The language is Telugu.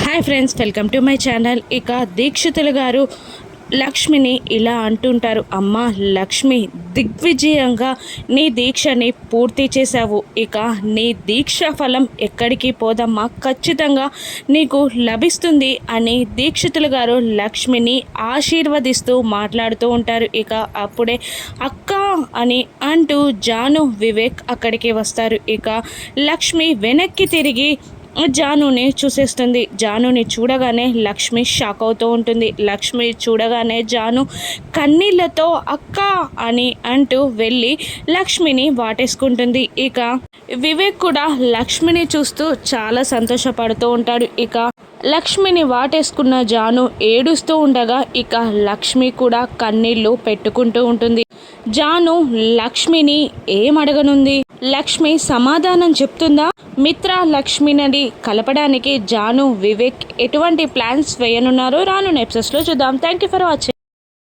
Hi friends, welcome to my channel. ఇక దీక్షితులు గారు లక్ష్మిని ఇలా అంటుంటారు, అమ్మ లక్ష్మి, దిగ్విజయంగా నీ దీక్షని పూర్తి చేశావు. ఇక నీ దీక్ష ఫలం ఎక్కడికి పోదమ్మా, ఖచ్చితంగా నీకు లభిస్తుంది అని దీక్షితులు గారు లక్ష్మిని ఆశీర్వదిస్తూ మాట్లాడుతూ ఉంటారు. ఇక అప్పుడే అక్క అని అంటూ జాను, వివేక్ అక్కడికి వస్తారు. ఇక లక్ష్మి వెనక్కి తిరిగి జానుని చూసేస్తుంది. జానుని చూడగానే లక్ష్మి షాక్ అవుతూ ఉంటుంది. లక్ష్మి చూడగానే జాను కన్నీళ్లతో అక్క అని అంటూ వెళ్ళి లక్ష్మిని వాటేసుకుంటుంది. ఇక వివేక్ కూడా లక్ష్మిని చూస్తూ చాలా సంతోషపడుతూ ఉంటాడు. ఇక లక్ష్మిని వాటేసుకున్న జాను ఏడుస్తూ ఉండగా ఇక లక్ష్మి కూడా కన్నీళ్లు పెట్టుకుంటూ ఉంటుంది. జాను లక్ష్మిని ఏమడగనుంది? లక్ష్మి సమాధానం చెప్తుందా? మిత్ర లక్ష్మిని కలపడానికి జాను, వివేక్ ఎటువంటి ప్లాన్స్ వేయనున్నారో రాను ఎపిసోడ్స్లో చూద్దాం. Thank you for watching.